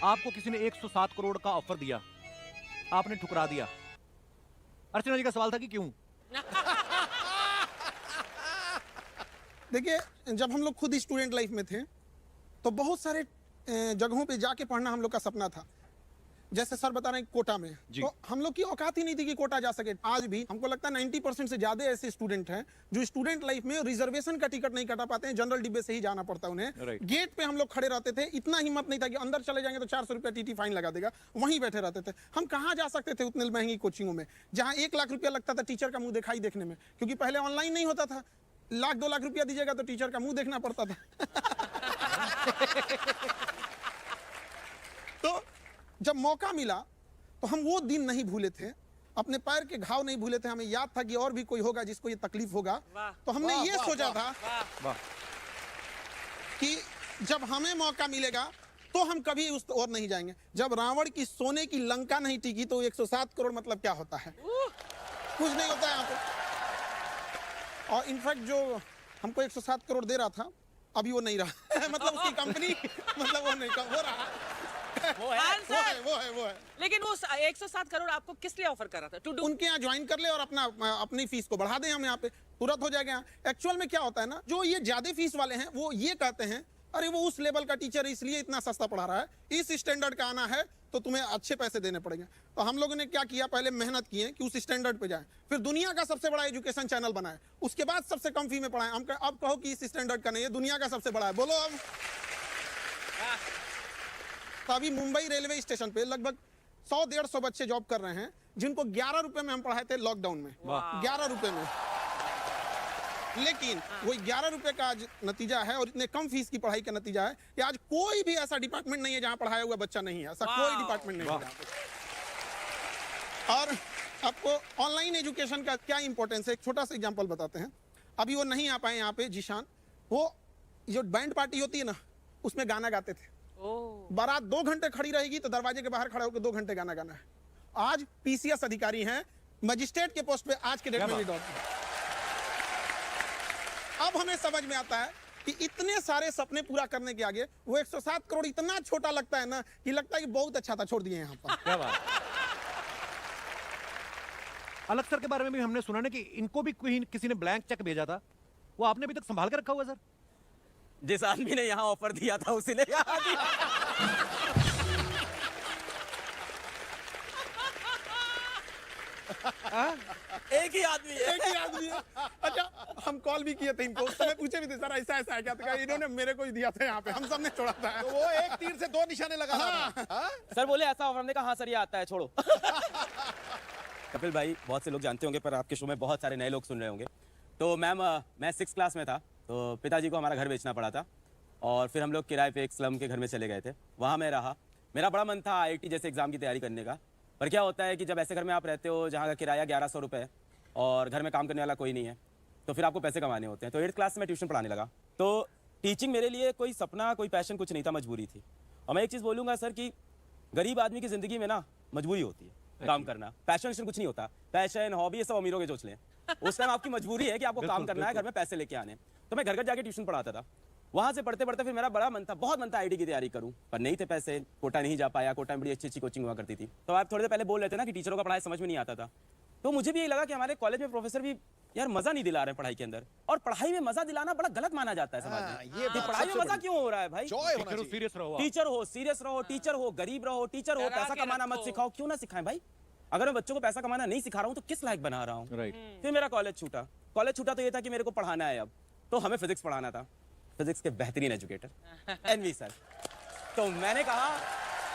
आपको किसी ने 107 करोड़ का ऑफर दिया, आपने ठुकरा दिया। अर्चना जी का सवाल था कि क्यों? देखिए, जब हम लोग खुद स्टूडेंट लाइफ में थे तो बहुत सारे जगहों पे जाके पढ़ना हम लोग का सपना था। जैसे सर बता रहे हैं कोटा में, तो हम लोग की औकात ही नहीं थी कि कोटा जा सके। आज भी हमको लगता है 90% से ज्यादा ऐसे स्टूडेंट हैं जो स्टूडेंट लाइफ में रिजर्वेशन का टिकट नहीं कटा पाते हैं, जनरल डिब्बे से ही जाना पड़ता है उन्हें। गेट पे हम लोग खड़े रहते थे, इतना हिम्मत नहीं था कि अंदर चले जाएंगे तो 400 रुपया टीटी फाइन लगा देगा, वहीं बैठे रहते थे। हम कहाँ जा सकते थे उतने महंगी कोचिंगों में जहाँ 1 लाख रुपया लगता था टीचर का मुंह दिखाई देखने में, क्योंकि पहले ऑनलाइन नहीं होता था। 1-2 लाख रुपया दीजिएगा तो टीचर का मुंह देखना पड़ता था। तो जब मौका मिला तो हम वो दिन नहीं भूले थे, अपने पैर के घाव नहीं भूले थे। हमें याद था कि और भी कोई होगा जिसको ये तकलीफ होगा, तो हमने ये सोचा था कि जब हमें मौका मिलेगा तो हम कभी उस और नहीं जाएंगे। जब रावण की सोने की लंका नहीं टिकी तो 107 करोड़ मतलब क्या होता है? कुछ नहीं होता है यहाँ पे। और इनफैक्ट जो हमको 107 करोड़ दे रहा था अभी वो नहीं रहा। मतलब उसकी कंपनी, मतलब वो नहीं हो रहा। वो है। लेकिन वो 107 करोड़ आपको किस लिए ऑफर कर रहा था? उनके यहाँ ज्वाइन कर ले और अपनी फीस को बढ़ा दें, हम यहाँ पे तुरंत हो जाएगा। एक्चुअल में क्या होता है ना, जो ये ज्यादा फीस वाले हैं वो ये कहते हैं अरे वो उस लेवल का टीचर इसलिए इतना सस्ता पढ़ा रहा है, इस स्टैंडर्ड का आना है तो तुम्हें अच्छे पैसे देने पड़ेंगे। तो हम लोगों ने क्या किया, पहले मेहनत किए कि उस स्टैंडर्ड पे जाए, फिर दुनिया का सबसे बड़ा एजुकेशन चैनल बनाए, उसके बाद सबसे कम फी में पढ़ाएं। हम अब कहो कि इस स्टैंडर्ड का नहीं है, दुनिया का सबसे बड़ा है, बोलो अब। तो अभी मुंबई रेलवे स्टेशन पे लगभग 100-150 बच्चे जॉब कर रहे हैं जिनको 11 रुपए में हम पढ़ाए थे लॉकडाउन में। 11 रुपए में। लेकिन वो 11 रुपए का आज नतीजा है और इतने कम फीस की पढ़ाई का नतीजा है कि आज कोई भी ऐसा डिपार्टमेंट नहीं है जहां पढ़ाया हुआ बच्चा नहीं है। ऐसा कोई डिपार्टमेंट नहीं है। और आपको ऑनलाइन एजुकेशन का क्या इंपॉर्टेंस है, एक छोटा सा एग्जांपल बताते हैं। अभी वो नहीं आ पाए यहाँ पे जीशान, वो जो बैंड पार्टी होती है ना उसमें गाना गाते थे। बारात 2 घंटे खड़ी रहेगी तो दरवाजे के बाहर खड़ा होकर 2 घंटे गाना गाना है। आज पीसीएस अधिकारी हैं, मजिस्ट्रेट के पोस्ट पे आज के डेट में भी डॉक्टर। अब हमें समझ में आता है कि इतने सारे सपने पूरा करने के आगे वो 107 करोड़ इतना छोटा लगता है ना कि लगता है कि बहुत अच्छा था, छोड़ दिए यहाँ पर। क्या बात। अलग सर के बारे में भी हमने सुना ना कि इनको भी किसी ने ब्लैंक चेक भेजा था, वो आपने अभी तक संभाल कर रखा हुआ सर? जिस आदमी ने यहाँ ऑफर दिया था उसी ने यहाँ दिया। एक ही आदमी है। अच्छा, हम कॉल भी किए थे इनको, उस समय पूछे भी थे सर ऐसा ऐसा है क्या, तो इन्होंने मेरे को ही दिया था यहाँ पे, हम सब ने छोड़ा था। तो वो एक तीर से 2 निशाने लगा था। सर बोले ऐसा ऑफर, हमने कहा हाँ सर ये आता है, छोड़ो। कपिल भाई, बहुत से लोग जानते होंगे पर आपके शो में बहुत सारे नए लोग सुन रहे होंगे। तो मैम, मैं 6th क्लास में था तो पिताजी को हमारा घर बेचना पड़ा था और फिर हम लोग किराए पे एक स्लम के घर में चले गए थे। वहाँ मैं रहा, मेरा बड़ा मन था IIT जैसे एग्जाम की तैयारी करने का। पर क्या होता है कि जब ऐसे घर में आप रहते हो जहाँ का किराया 1100 रुपये है और घर में काम करने वाला कोई नहीं है, तो फिर आपको पैसे कमाने होते हैं। तो 8th क्लास में ट्यूशन पढ़ाने लगा। तो टीचिंग मेरे लिए कोई सपना, कोई पैशन कुछ नहीं था, मजबूरी थी। और मैं एक चीज़ बोलूँगा सर कि गरीब आदमी की ज़िंदगी में ना मजबूरी होती है काम करना। पैशन कुछ नहीं होता, पैशन हॉबी ये सब अमीरों के चोचले। उस टाइम आपकी मजबूरी है कि आपको काम करना है, घर में पैसे लेके आने। तो मैं घर घर जाके ट्यूशन पढ़ाता था। वहाँ से पढ़ते पढ़ते फिर मेरा बड़ा मन था, बहुत मन था IIT की तैयारी करूँ, पर नहीं थे पैसे, कोटा नहीं जा पाया। कोटा में बड़ी अच्छी अच्छी कोचिंग हुआ करती थी। तो आप थोड़ी देर पहले बोल रहे थे ना कि टीचरों का पढ़ाई समझ में नहीं आता था, तो मुझे भी यही लगा कि हमारे कॉलेज में प्रोफेसर भी यार मजा नहीं दिला रहे हैं पढ़ाई के अंदर। और पढ़ाई में मजा दिलाना बड़ा गलत माना जाता है समाज में। ये पढ़ाई में मजा क्यों हो रहा है भाई? सीरियस रहो, सीरियस रहो, टीचर हो, गरीब रहो, टीचर हो, पैसा कमाना मत सिखाओ। क्यों ना सिखाएं भाई? अगर मैं बच्चों को पैसा कमाना नहीं सिखा रहा हूँ तो किस लायक बना रहा हूँ? फिर मेरा कॉलेज छूटा। कॉलेज छूटा तो ये था कि मेरे को पढ़ाना है अब, तो हमें फिजिक्स पढ़ाना था। फिजिक्स के बेहतरीन एजुकेटर एनवी सर। तो मैंने कहा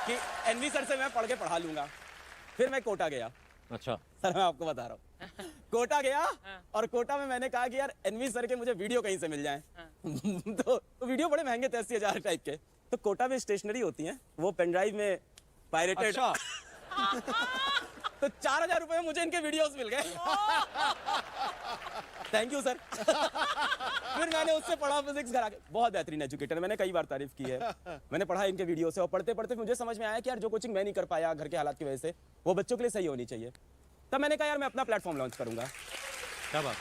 कि एनवी सर से मैं पढ़ के पढ़ा लूंगा। फिर मैं कोटा गया। अच्छा सर, मैं आपको बता रहा हूँ, कोटा गया और कोटा में मैंने कहा कि यार एनवी सर के मुझे वीडियो कहीं से मिल जाए। तो वीडियो बड़े महंगे थे, 80,000 टाइप के। तो कोटा में स्टेशनरी होती है, वो पेन ड्राइव में पायरेटेड। तो 4,000 रुपए में मुझे इनके वीडियोस मिल गए। Thank you sir. फिर मैंने उससे पढ़ा फिजिक्स घर आके। बहुत बेहतरीन एजुकेटर, मैंने कई बार तारीफ की है। मैंने पढ़ा इनके वीडियो से और पढ़ते पढ़ते मुझे समझ में आया कि यार जो कोचिंग मैं नहीं कर पाया घर के हालात की वजह से, वो बच्चों के लिए सही होनी चाहिए। तब मैंने कहा यार मैं अपना प्लेटफॉर्म लॉन्च करूंगा। क्या बात।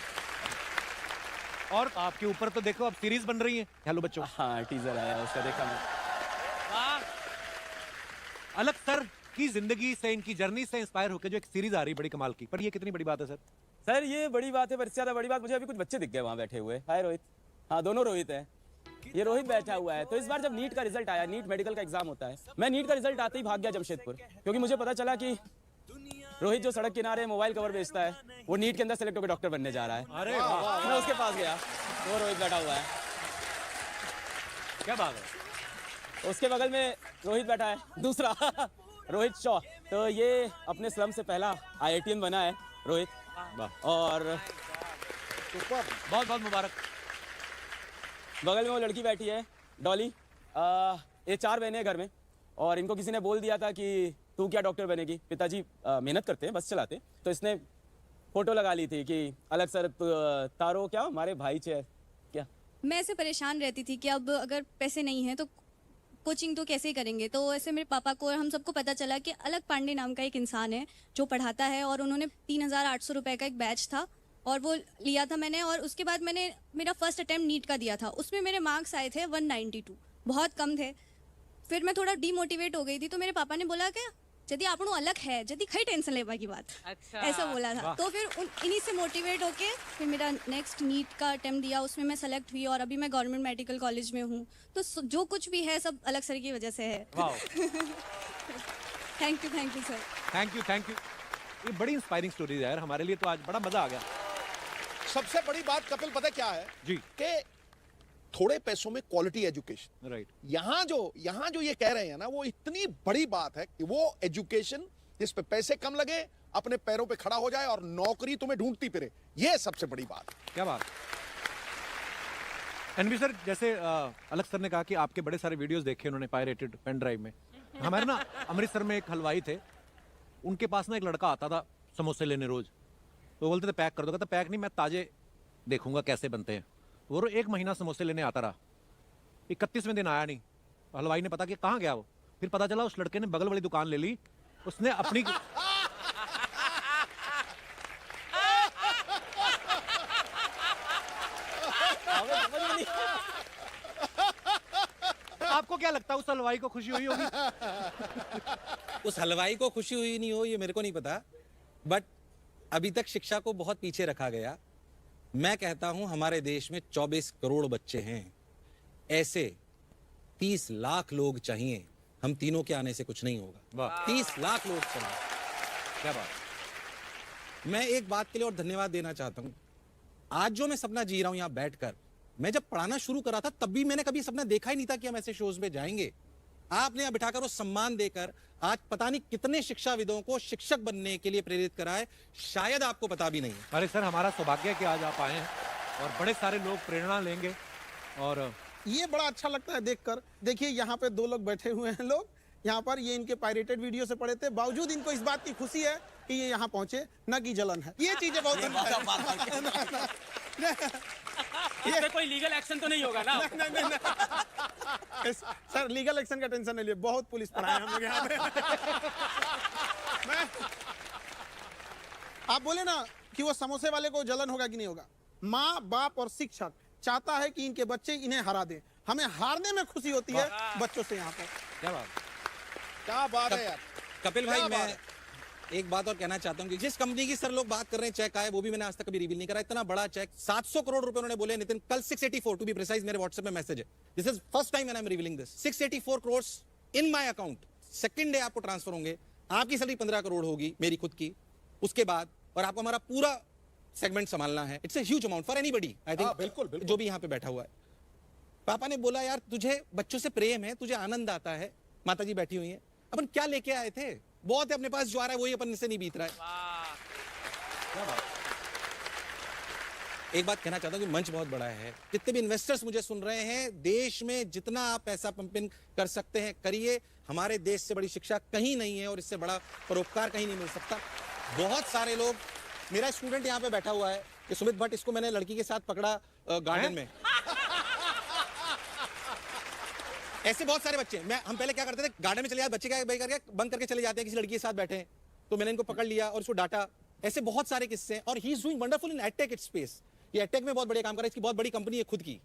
और आपके ऊपर तो देखो अब सीरीज बन रही है हेलो बच्चों। हाँ, टीजर आया उसका, देखा मैं। अलग सर की जिंदगी से, इनकी जर्नी से इंस्पायर होकर जो एक सीरीज आ रही है बड़ी कमाल की, पर ये कितनी बड़ी बात है सर? सर ये बड़ी बात है, पर इससे ज्यादा बड़ी बात मुझे अभी कुछ बच्चे दिख गए वहाँ बैठे हुए। हाय रोहित। हाँ दोनों रोहित हैं। ये रोहित बैठा हुआ है। तो इस बार जब नीट का रिजल्ट आया, नीट मेडिकल का एग्जाम होता है, मैं नीट का रिजल्ट आते ही भाग गया जमशेदपुर, क्योंकि मुझे पता चला कि रोहित जो सड़क किनारे मोबाइल कवर बेचता है, वो नीट के अंदर सेलेक्ट होकर डॉक्टर बनने जा रहा है। अरे वाह, मैं उसके पास गया, वो रोहित बैठा हुआ है। क्या बात है। उसके बगल में रोहित बैठा है दूसरा रोहित शॉ। तो ये अपने स्लम से पहला IITian बना है रोहित। और बहुत बहुत मुबारक। बगल में वो लड़की बैठी है डॉली। ये 4 बहनें हैं घर में, और इनको किसी ने बोल दिया था कि तू क्या डॉक्टर बनेगी, पिताजी मेहनत करते हैं, बस चलाते, तो इसने फोटो लगा ली थी कि अलग सर तारो क्या हमारे भाई चे क्या। मैं ऐसे परेशान रहती थी कि अब अगर पैसे नहीं हैं तो कोचिंग तो कैसे ही करेंगे। तो ऐसे मेरे पापा को और हम सबको पता चला कि अलग पांडे नाम का एक इंसान है जो पढ़ाता है, और उन्होंने 3,800 रुपये का एक बैच था और वो लिया था मैंने। और उसके बाद मैंने मेरा फर्स्ट अटैम्प्ट नीट का दिया था, उसमें मेरे मार्क्स आए थे 192, बहुत कम थे। फिर मैं थोड़ा डीमोटिवेट हो गई थी, तो मेरे पापा ने बोला कि यदि आपनो अलग है, यदि खई टेंशन लेवा की बात, अच्छा। ऐसा बोला था। तो फिर इन्हीं से मोटिवेट होके फिर मेरा नेक्स्ट नीट का अटेम्प्ट दिया, उसमें मैं सेलेक्ट हुई और अभी मैं गवर्नमेंट मेडिकल कॉलेज में हूँ। तो जो कुछ भी है सब अलग सर की वजह से है। Thank you sir. Thank you. ये बड़ी इंस्पायरिंग स्टोरी है यार, हमारे लिए तो आज बड़ा मजा आ गया। सबसे बड़ी बात कपिल पता क्या है जी। कि थोड़े पैसों में क्वालिटी एजुकेशन। राइट। यहाँ जो ये कह रहे हैं ना, वो इतनी बड़ी बात है कि वो एजुकेशन जिस पे पैसे कम लगे, अपने पैरों पे खड़ा हो जाए और नौकरी तुम्हें ढूंढती फिरे, ये सबसे बड़ी बात है। क्या बात। एनवी सर, जैसे अलग सर ने कहा कि आपके बड़े सारे वीडियोस देखे उन्होंने पायरेटेड पेन ड्राइव में। हमारे ना अमृतसर में एक हलवाई थे, उनके पास ना एक लड़का आता था समोसे लेने रोज। तो बोलते थे पैक कर दो, कहता पैक नहीं, मैं ताजे देखूंगा कैसे बनते हैं। वो 1 महीना समोसे लेने आता रहा, 31वें दिन आया नहीं। हलवाई ने पता कि कहाँ गया वो, फिर पता चला उस लड़के ने बगल वाली दुकान ले ली, उसने अपनी आपको क्या लगता है उस हलवाई को खुशी हुई होगी? उस हलवाई को खुशी हुई नहीं हो ये मेरे को नहीं पता, बट अभी तक शिक्षा को बहुत पीछे रखा गया। मैं कहता हूं हमारे देश में 24 करोड़ बच्चे हैं, ऐसे 30 लाख लोग चाहिए। हम तीनों के आने से कुछ नहीं होगा। वाह। 30 लाख लोग चाहिए। क्या बात। मैं एक बात के लिए और धन्यवाद देना चाहता हूं। आज जो मैं सपना जी रहा हूं यहां बैठकर, मैं जब पढ़ाना शुरू करा था तब भी मैंने कभी सपना देखा ही नहीं था कि हम ऐसे शोज में जाएंगे। आपने यहां बिठाकर वो सम्मान देकर आज पता नहीं कितने शिक्षाविदों को शिक्षक बनने के लिए प्रेरित करा है, शायद आपको पता भी नहीं है। अरे सर, हमारा सौभाग्य है कि आज आप आए हैं और बड़े सारे लोग प्रेरणा लेंगे। और ये बड़ा अच्छा लगता है देखकर। देखिए यहाँ पे 2 लोग बैठे हुए हैं लोग, यहाँ पर ये इनके पायरेटेड वीडियो से पढ़े थे, बावजूद इनको इस बात की खुशी है कि ये यहाँ पहुंचे, न कि जलन है। ये चीजें बहुत इस पे कोई लीगल एक्शन तो नहीं होगा ना? सर लीगल एक्शन का टेंशन नहीं लिए, बहुत पुलिस पर आए हम लोग यहाँ पे। आप बोले ना कि वो समोसे वाले को जलन होगा कि नहीं होगा। माँ बाप और शिक्षक चाहता है कि इनके बच्चे इन्हें हरा दें, हमें हारने में खुशी होती है बच्चों से। यहाँ पर क्या बात। क्या बात है यार। कपिल भाई, क्या मैं बात एक बात और कहना चाहता हूं कि जिस कंपनी की सर लोग बात कर रहे हैं चेक आए, वो भी मैंने आज तक कभी रिवील नहीं करा। इतना बड़ा चेक 700 करोड़ रुपए उन्होंने बोले नितिन, कल 684 टू बी प्रिसाइज मेरे व्हाट्सएप में मैसेज है। This is first time when I am revealing this. 684 crore in my account. Second day आपको ट्रांसफर होंगे, आपकी सैलरी 15 करोड़ होगी मेरी खुद की, उसके बाद और आपको हमारा पूरा सेगमेंट संभालना है। It's a huge amount for anybody, I think. बिल्कुल जो भी यहाँ पे बैठा हुआ है। पापा ने बोला यार तुझे बच्चों से प्रेम है, तुझे आनंद आता है। माताजी बैठी हुई है, अपन क्या लेके आए थे, बहुत है अपने पास, जो आ रहा है वही अपन से नहीं बीत रहा है। एक बात कहना चाहता हूं कि मंच बहुत बड़ा है। जितने भी इन्वेस्टर्स मुझे सुन रहे हैं, देश में जितना आप पैसा पंपिंग कर सकते हैं करिए। हमारे देश से बड़ी शिक्षा कहीं नहीं है और इससे बड़ा परोपकार कहीं नहीं मिल सकता। बहुत सारे लोग, मेरा स्टूडेंट यहाँ पे बैठा हुआ है, कि सुमित भट्ट, इसको मैंने लड़की के साथ पकड़ा गार्डन में। ऐसे बहुत सारे बच्चे, हम पहले क्या करते थे, गार्डन में चले जाते, बच्चे क्या करके बंक करके चले जाते हैं, किसी लड़की के साथ बैठे हैं, तो मैंने इनको पकड़ लिया और उसको डांटा। ऐसे बहुत सारे किस्से हैं। और he is doing wonderful in edtech space. ये एडटेक में बहुत बड़े काम कर रहा है, इसकी बहुत बड़ी कंपनी है खुद की।